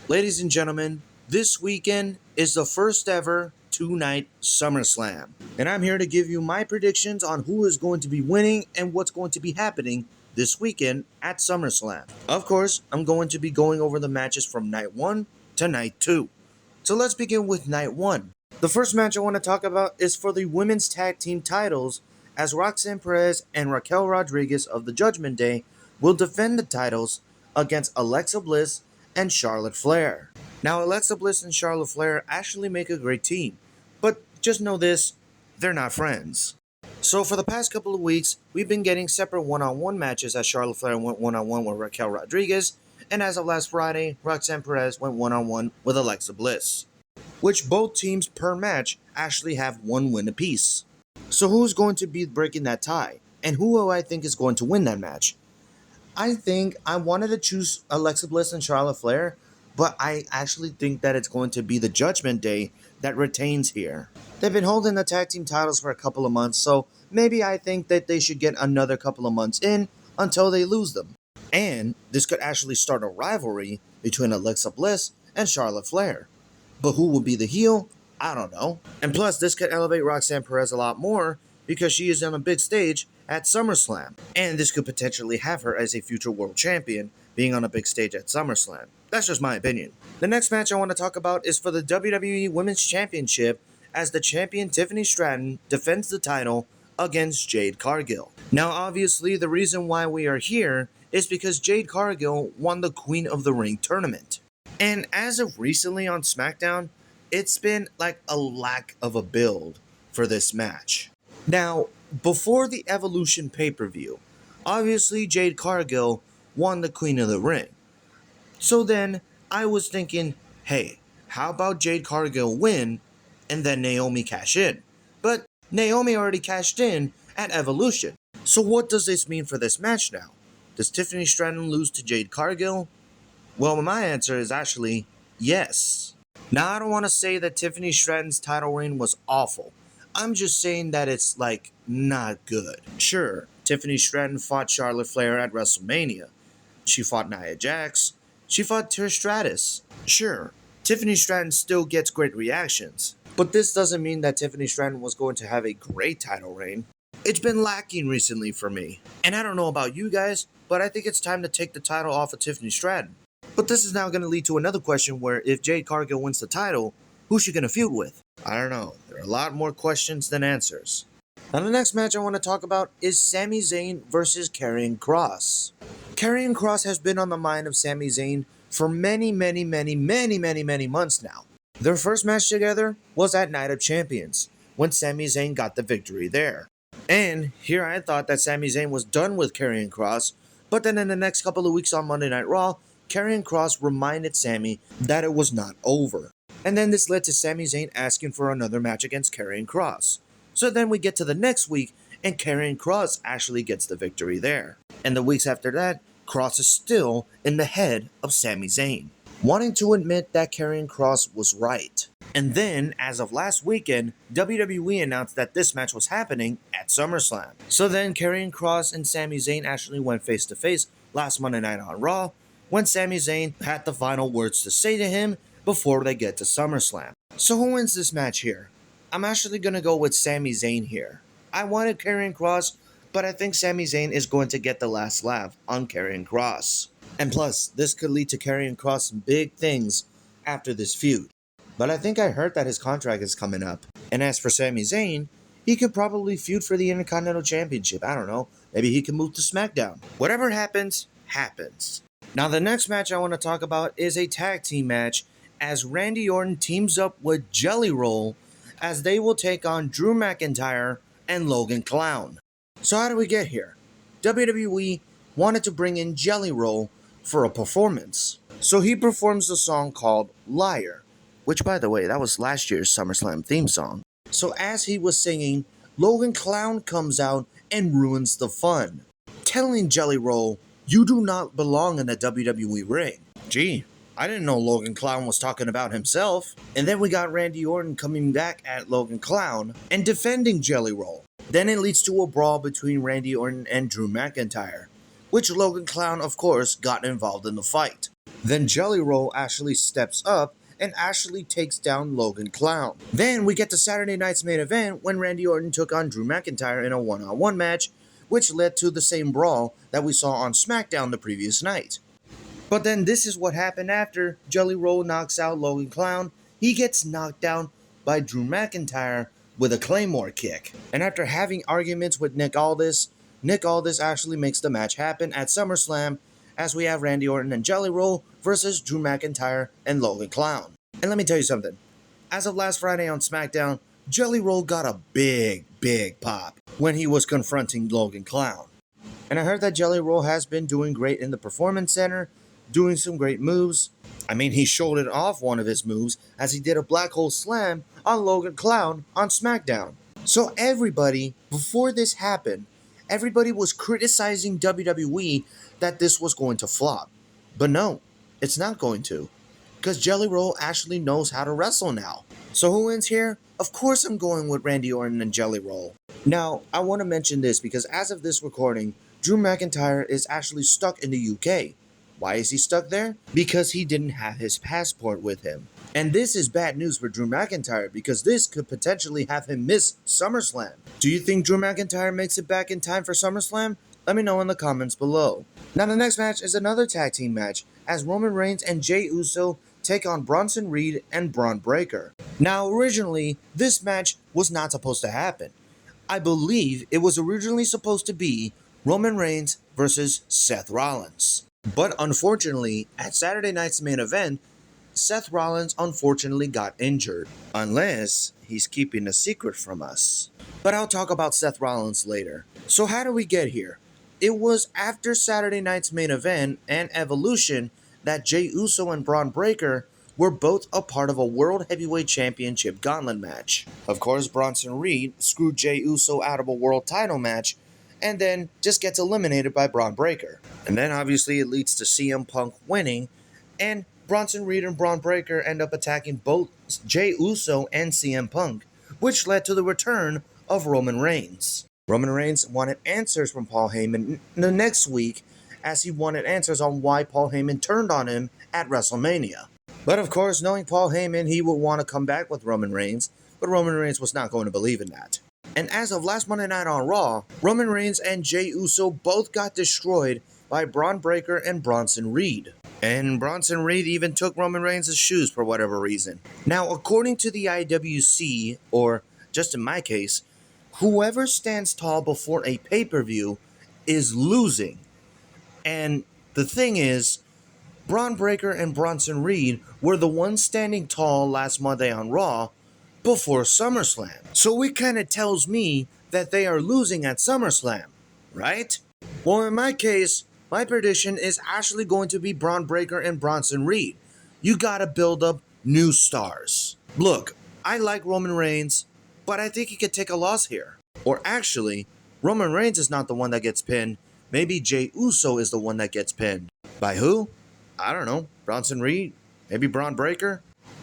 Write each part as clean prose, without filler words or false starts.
Ladies and gentlemen, this weekend is the first ever two-night Summer Slam. And I'm here to give you my predictions on who is going to be winning and what's going to be happening this weekend at SummerSlam. Of course, I'm going to be going over the matches from night 1 to night 2. So let's begin with night 1. The first match I want to talk about is for the women's tag team titles, as Roxanne Perez and Raquel Rodriguez of the Judgment Day will defend the titles against Alexa Bliss and Charlotte Flair. Now, Alexa Bliss and Charlotte Flair actually make a great team, but just know this, they're not friends. So for the past couple of weeks, we've been getting separate one-on-one matches as Charlotte Flair went one-on-one with Raquel Rodriguez, and as of last Friday, Roxanne Perez went one-on-one with Alexa Bliss, which both teams per match actually have one win apiece. So who's going to be breaking that tie? And who do I think is going to win that match? I think I wanted to choose Alexa Bliss and Charlotte Flair, but I actually think that it's going to be the Judgment Day that retains here. They've been holding the tag team titles for a couple of months, so maybe I think that they should get another couple of months in until they lose them. And this could actually start a rivalry between Alexa Bliss and Charlotte Flair. But who will be the heel? I don't know. And plus, this could elevate Roxanne Perez a lot more because she is on a big stage at SummerSlam. And this could potentially have her as a future world champion being on a big stage at SummerSlam. That's just my opinion. The next match I want to talk about is for the WWE Women's Championship, as the champion Tiffany Stratton defends the title against Jade Cargill. Now, obviously, the reason why we are here is because Jade Cargill won the Queen of the Ring tournament. And as of recently on SmackDown, it's been like a lack of a build for this match. Now, before the Evolution pay-per-view, obviously Jade Cargill won the Queen of the Ring. So then I was thinking, hey, how about Jade Cargill win and then Naomi cash in? But Naomi already cashed in at Evolution. So what does this mean for this match now? Does Tiffany Stratton lose to Jade Cargill? Well, my answer is actually yes. Now, I don't want to say that Tiffany Stratton's title reign was awful. I'm just saying that it's, not good. Sure, Tiffany Stratton fought Charlotte Flair at WrestleMania. She fought Nia Jax. She fought Trish Stratus. Sure, Tiffany Stratton still gets great reactions. But this doesn't mean that Tiffany Stratton was going to have a great title reign. It's been lacking recently for me. And I don't know about you guys, but I think it's time to take the title off of Tiffany Stratton. But this is now going to lead to another question where if Jade Cargill wins the title, who's she going to feud with? I don't know. There are a lot more questions than answers. Now the next match I want to talk about is Sami Zayn versus Karrion Kross. Karrion Kross has been on the mind of Sami Zayn for many months now. Their first match together was at Night of Champions, when Sami Zayn got the victory there. And here I thought that Sami Zayn was done with Karrion Kross, but then in the next couple of weeks on Monday Night Raw, Karrion Kross reminded Sami that it was not over. And then this led to Sami Zayn asking for another match against Karrion Kross. So then we get to the next week, and Karrion Kross actually gets the victory there. And the weeks after that, Kross is still in the head of Sami Zayn, wanting to admit that Karrion Kross was right. And then, as of last weekend, WWE announced that this match was happening at SummerSlam. So then Karrion Kross and Sami Zayn actually went face to face last Monday night on Raw, when Sami Zayn had the final words to say to him before they get to SummerSlam. So who wins this match here? I'm actually going to go with Sami Zayn here. I wanted Karrion Kross, but I think Sami Zayn is going to get the last laugh on Karrion Kross. And plus, this could lead to Karrion Kross some big things after this feud. But I think I heard that his contract is coming up. And as for Sami Zayn, he could probably feud for the Intercontinental Championship. I don't know. Maybe he can move to SmackDown. Whatever happens, happens. Now the next match I want to talk about is a tag team match, as Randy Orton teams up with Jelly Roll, as they will take on Drew McIntyre and Logan Clown. So how do we get here? WWE wanted to bring in Jelly Roll for a performance. So he performs the song called Liar, which, by the way, that was last year's SummerSlam theme song. So as he was singing, Logan Clown comes out and ruins the fun, telling Jelly Roll, "You do not belong in the WWE ring." Gee, I didn't know Logan Clown was talking about himself. And then we got Randy Orton coming back at Logan Clown and defending Jelly Roll. Then it leads to a brawl between Randy Orton and Drew McIntyre, which Logan Clown, of course, got involved in the fight. Then Jelly Roll actually steps up and actually takes down Logan Clown. Then we get to Saturday night's main event when Randy Orton took on Drew McIntyre in a one-on-one match, which led to the same brawl that we saw on SmackDown the previous night. But then this is what happened after Jelly Roll knocks out Logan Clown. He gets knocked down by Drew McIntyre with a Claymore kick. And after having arguments with Nick Aldis actually makes the match happen at SummerSlam, as we have Randy Orton and Jelly Roll versus Drew McIntyre and Logan Clown. And let me tell you something. As of last Friday on SmackDown, Jelly Roll got a big pop when he was confronting Logan Clown. And I heard that Jelly Roll has been doing great in the Performance Center, doing some great moves. I mean, he showed it off one of his moves as he did a black hole slam on Logan Clown on SmackDown. So everybody, before this happened, everybody was criticizing WWE that this was going to flop. But no, it's not going to. Because Jelly Roll actually knows how to wrestle now. So who wins here? Of course I'm going with Randy Orton and Jelly Roll. Now, I want to mention this because as of this recording, Drew McIntyre is actually stuck in the UK. Why is he stuck there? Because he didn't have his passport with him. And this is bad news for Drew McIntyre because this could potentially have him miss SummerSlam. Do you think Drew McIntyre makes it back in time for SummerSlam? Let me know in the comments below. Now the next match is another tag team match as Roman Reigns and Jey Uso take on Bronson Reed and Braun Breaker. Now originally, this match was not supposed to happen. I believe it was originally supposed to be Roman Reigns versus Seth Rollins. But unfortunately, at Saturday night's main event, Seth Rollins unfortunately got injured. Unless he's keeping a secret from us. But I'll talk about Seth Rollins later. So how do we get here? It was after Saturday night's main event and Evolution that Jey Uso and Braun Breaker were both a part of a World Heavyweight Championship gauntlet match. Of course, Bronson Reed screwed Jey Uso out of a world title match and then just gets eliminated by Braun Breaker. And then obviously it leads to CM Punk winning, and Bronson Reed and Braun Breaker end up attacking both Jey Uso and CM Punk, which led to the return of Roman Reigns. Roman Reigns wanted answers from Paul Heyman the next week, as he wanted answers on why Paul Heyman turned on him at WrestleMania. But of course, knowing Paul Heyman, he would want to come back with Roman Reigns, but Roman Reigns was not going to believe in that. And as of last Monday night on Raw, Roman Reigns and Jey Uso both got destroyed by Braun Breaker and Bronson Reed. And Bronson Reed even took Roman Reigns' shoes for whatever reason. Now, according to the IWC, or just in my case, whoever stands tall before a pay-per-view is losing. And the thing is, Braun Breaker and Bronson Reed were the ones standing tall last Monday on Raw before SummerSlam. So it kind of tells me that they are losing at SummerSlam, right? Well, in my case, my prediction is actually going to be Braun Breaker and Bronson Reed. You gotta build up new stars. Look, I like Roman Reigns, but I think he could take a loss here. Or actually, Roman Reigns is not the one that gets pinned. Maybe Jey Uso is the one that gets pinned. By who? I don't know. Bronson Reed? Maybe Braun Breaker?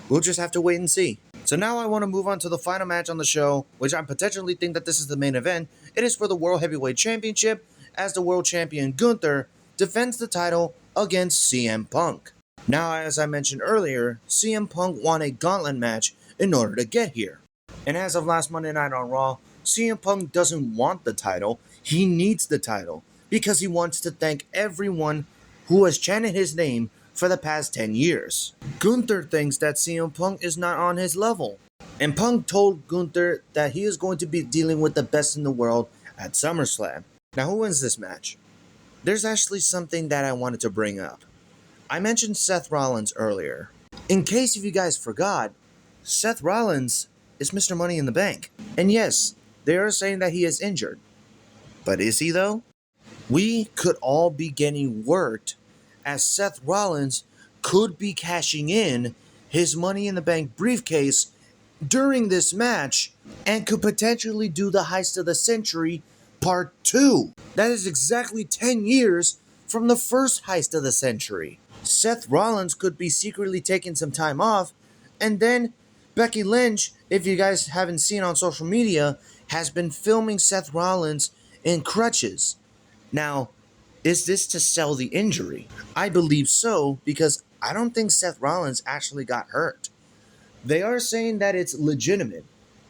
We'll just have to wait and see. So now I want to move on to the final match on the show, which I potentially think that this is the main event. It is for the World Heavyweight Championship, as the World Champion Gunther defends the title against CM Punk. Now, as I mentioned earlier, CM Punk won a gauntlet match in order to get here. And as of last Monday night on Raw, CM Punk doesn't want the title, he needs the title, because he wants to thank everyone who has chanted his name for the past 10 years. Gunther thinks that CM Punk is not on his level, and Punk told Gunther that he is going to be dealing with the best in the world at SummerSlam. Now, who wins this match? There's actually something that I wanted to bring up. I mentioned Seth Rollins earlier. In case if you guys forgot, Seth Rollins is Mr. Money in the Bank. And yes, they are saying that he is injured. But is he though? We could all be getting worked as Seth Rollins could be cashing in his Money in the Bank briefcase during this match and could potentially do the Heist of the Century Part 2. That is exactly 10 years from the first Heist of the Century. Seth Rollins could be secretly taking some time off, and then Becky Lynch, if you guys haven't seen on social media, has been filming Seth Rollins in crutches. Now, Is this to sell the injury? I believe so, because I don't think Seth Rollins actually got hurt. They are saying that it's legitimate,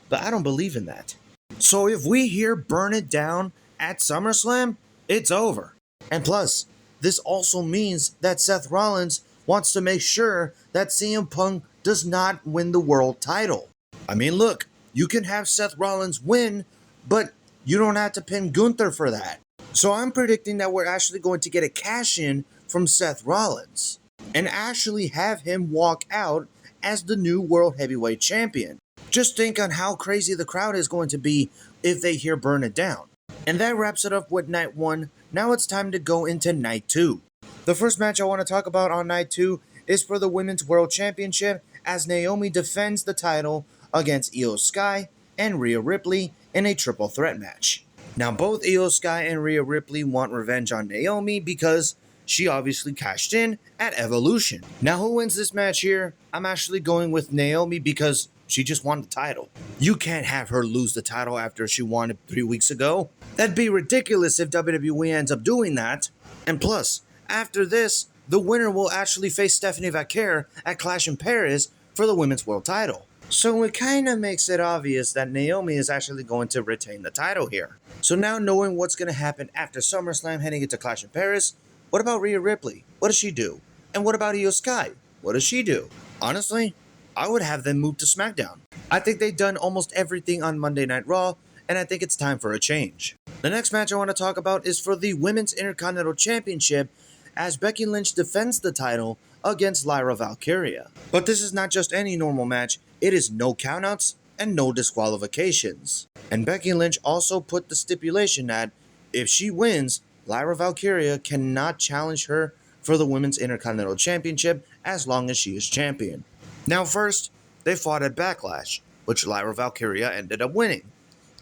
but I don't believe in that. So if we hear burn it down at SummerSlam, it's over. And plus, this also means that Seth Rollins wants to make sure that CM Punk does not win the world title. I mean, look, you can have Seth Rollins win, but you don't have to pin Gunther for that. So I'm predicting that we're actually going to get a cash in from Seth Rollins and actually have him walk out as the new World Heavyweight Champion. Just think on how crazy the crowd is going to be if they hear burn it down. And that wraps it up with night 1. Now it's time to go into night 2. The first match I want to talk about on night 2 is for the Women's World Championship as Naomi defends the title against Io Sky and Rhea Ripley in a triple threat match. Now both Io Sky and Rhea Ripley want revenge on Naomi because she obviously cashed in at Evolution. Now who wins this match here? I'm actually going with Naomi because she just won the title. You can't have her lose the title after she won it 3 weeks ago. That'd be ridiculous if WWE ends up doing that. And plus, after this, the winner will actually face Stephanie Vaquer at Clash in Paris for the Women's World title. So it kind of makes it obvious that Naomi is actually going to retain the title here. So now knowing what's going to happen after SummerSlam heading into Clash in Paris, what about Rhea Ripley? What does she do? And what about Io Sky? What does she do? Honestly, I would have them move to SmackDown. I think they've done almost everything on Monday Night Raw, and I think it's time for a change. The next match I want to talk about is for the Women's Intercontinental Championship as Becky Lynch defends the title against Lyra Valkyria. But this is not just any normal match, it is no countouts and no disqualifications. And Becky Lynch also put the stipulation that if she wins, Lyra Valkyria cannot challenge her for the Women's Intercontinental Championship as long as she is champion. Now first, they fought at Backlash, which Lyra Valkyria ended up winning.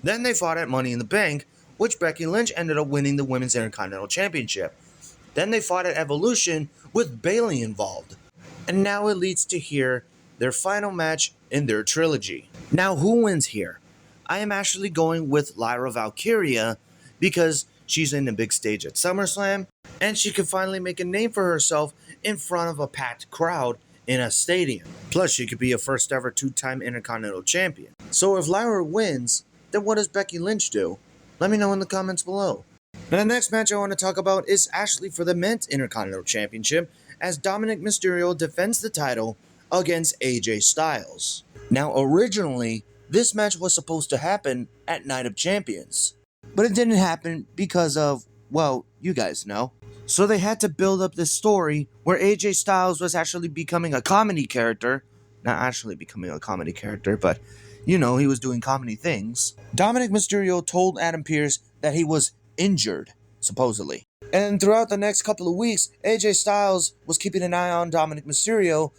Then they fought at Money in the Bank, which Becky Lynch ended up winning the Women's Intercontinental Championship. Then they fought at Evolution with Bayley involved. And now it leads to here, their final match in their trilogy. Now who wins here? I am actually going with Lyra Valkyria because she's in the big stage at SummerSlam and she can finally make a name for herself in front of a packed crowd in a stadium. Plus she could be a first ever 2-time Intercontinental Champion. So if Lyra wins, then what does Becky Lynch do? Let me know in the comments below. Now the next match I want to talk about is actually for the Men's Intercontinental Championship as Dominic Mysterio defends the title against AJ Styles. Now originally, this match was supposed to happen at Night of Champions, but it didn't happen because of, well, you guys know. So they had to build up this story where AJ Styles was actually becoming a comedy character. Not actually becoming a comedy character, but you know, he was doing comedy things. Dominic Mysterio told Adam Pearce that he was injured, supposedly. And throughout the next couple of weeks, AJ Styles was keeping an eye on Dominic Mysterio,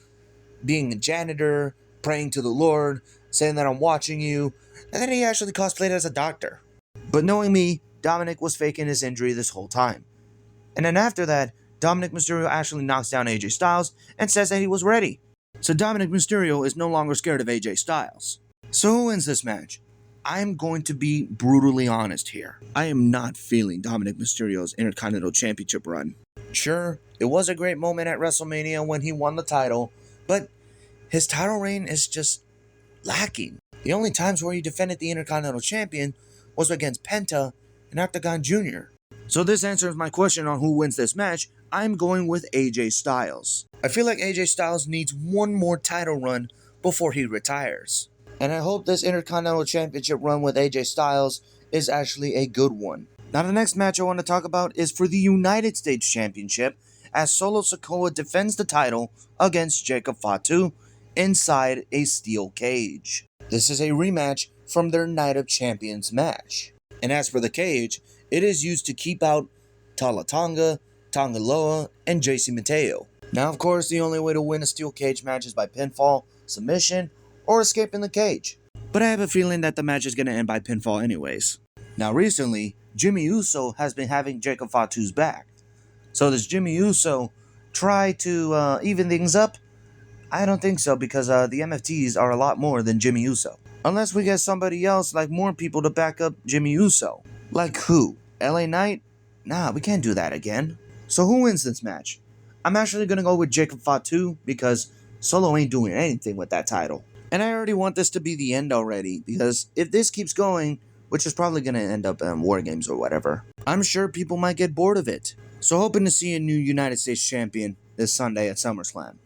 being a janitor, praying to the Lord, saying that I'm watching you, and then he actually cosplayed as a doctor. But knowing me, Dominic was faking his injury this whole time. And then after that, Dominic Mysterio actually knocks down AJ Styles and says that he was ready. So Dominic Mysterio is no longer scared of AJ Styles. So who wins this match? I'm going to be brutally honest here. I am not feeling Dominic Mysterio's Intercontinental Championship run. Sure, it was a great moment at WrestleMania when he won the title, but his title reign is just lacking. The only times where he defended the Intercontinental Champion was against Penta and Octagon Jr. So this answers my question on who wins this match. I'm going with AJ Styles. I feel like AJ Styles needs one more title run before he retires. And I hope this Intercontinental Championship run with AJ Styles is actually a good one. Now the next match I want to talk about is for the United States Championship as Solo Sikoa defends the title against Jacob Fatu inside a steel cage. This is a rematch from their Night of Champions match. And as for the cage, it is used to keep out Tala Tonga, Tongaloa, and JC Mateo. Now of course the only way to win a steel cage match is by pinfall, submission, or escaping the cage. But I have a feeling that the match is going to end by pinfall anyways. Now recently, Jimmy Uso has been having Jacob Fatu's back. So does Jimmy Uso try to even things up? I don't think so because the MFTs are a lot more than Jimmy Uso. Unless we get somebody else like more people to back up Jimmy Uso. Like who? LA Knight? Nah, we can't do that again. So who wins this match? I'm actually gonna go with Jacob Fatu because Solo ain't doing anything with that title. And I already want this to be the end already because if this keeps going, which is probably gonna end up in War Games or whatever, I'm sure people might get bored of it. So hoping to see a new United States champion this Sunday at SummerSlam.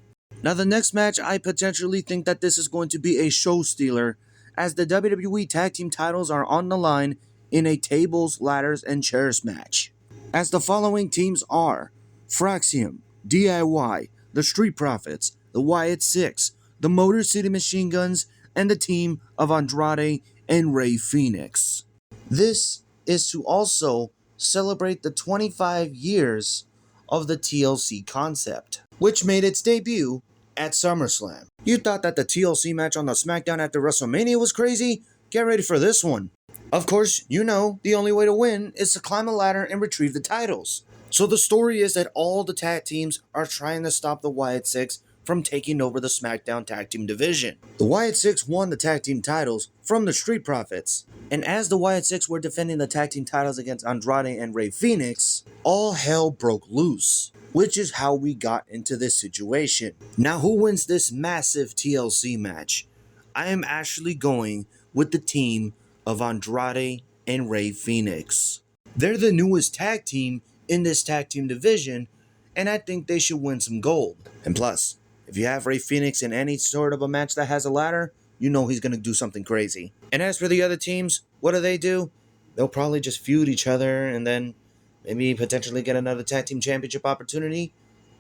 Now the next match, I potentially think that this is going to be a show stealer as the WWE Tag Team titles are on the line in a tables, ladders, and chairs match. As the following teams are Fraxium, DIY, the Street Profits, the Wyatt Six, the Motor City Machine Guns, and the team of Andrade and Rey Fenix. This is to also celebrate the 25 years of the TLC concept, which made its debut at SummerSlam. You thought that the TLC match on the SmackDown after WrestleMania was crazy? Get ready for this one. Of course, you know the only way to win is to climb a ladder and retrieve the titles. So the story is that all the tag teams are trying to stop the Wyatt Six from taking over the SmackDown Tag Team division. The Wyatt Six won the tag team titles from the Street Profits. And as the Wyatt Six were defending the tag team titles against Andrade and Rey Fenix, all hell broke loose, which is how we got into this situation. Now, who wins this massive TLC match? I am actually going with the team of Andrade and Rey Fenix. They're the newest tag team in this tag team division, and I think they should win some gold. And plus, if you have Rey Fenix in any sort of a match that has a ladder, you know he's going to do something crazy. And as for the other teams, what do? They'll probably just feud each other and then maybe potentially get another tag team championship opportunity.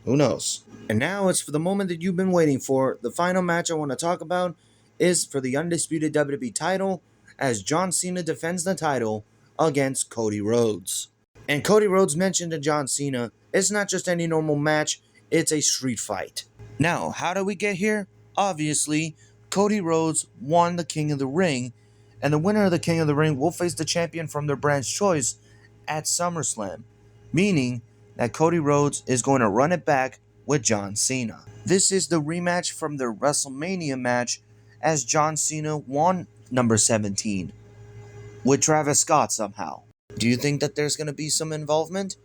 Who knows? And now it's for the moment that you've been waiting for. The final match I want to talk about is for the undisputed WWE title as John Cena defends the title against Cody Rhodes. And Cody Rhodes mentioned to John Cena, it's not just any normal match, it's a street fight. Now, how do we get here? Obviously, Cody Rhodes won the King of the Ring, and the winner of the King of the Ring will face the champion from their brand's choice at SummerSlam, meaning that Cody Rhodes is going to run it back with John Cena. This is the rematch from their WrestleMania match as John Cena won number 17 with Travis Scott somehow. Do you think that there's going to be some involvement?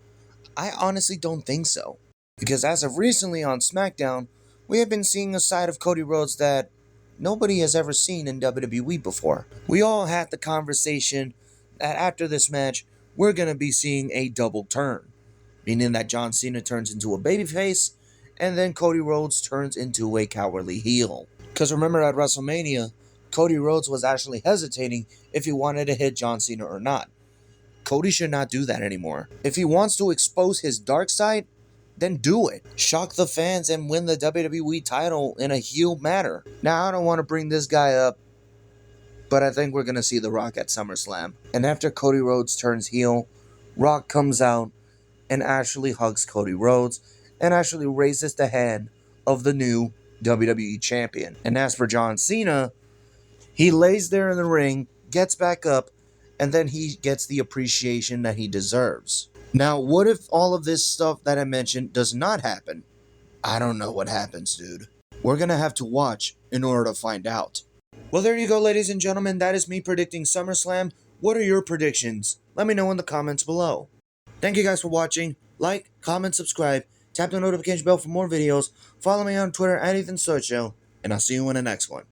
I honestly don't think so. Because as of recently on SmackDown, we have been seeing a side of Cody Rhodes that nobody has ever seen in WWE before. We all had the conversation that after this match, we're going to be seeing a double turn. Meaning that John Cena turns into a babyface, and then Cody Rhodes turns into a cowardly heel. Because remember at WrestleMania, Cody Rhodes was actually hesitating if he wanted to hit John Cena or not. Cody should not do that anymore. If he wants to expose his dark side, then do it. Shock the fans and win the WWE title in a heel manner. Now, I don't want to bring this guy up, but I think we're going to see The Rock at SummerSlam. And after Cody Rhodes turns heel, Rock comes out and actually hugs Cody Rhodes and actually raises the hand of the new WWE champion. And as for John Cena, he lays there in the ring, gets back up, and then he gets the appreciation that he deserves. Now, what if all of this stuff that I mentioned does not happen? I don't know what happens, dude. We're gonna have to watch in order to find out. Well, there you go, ladies and gentlemen. That is me predicting SummerSlam. What are your predictions? Let me know in the comments below. Thank you guys for watching. Like, comment, subscribe, tap the notification bell for more videos. Follow me on Twitter at EthanSocho, and I'll see you in the next one.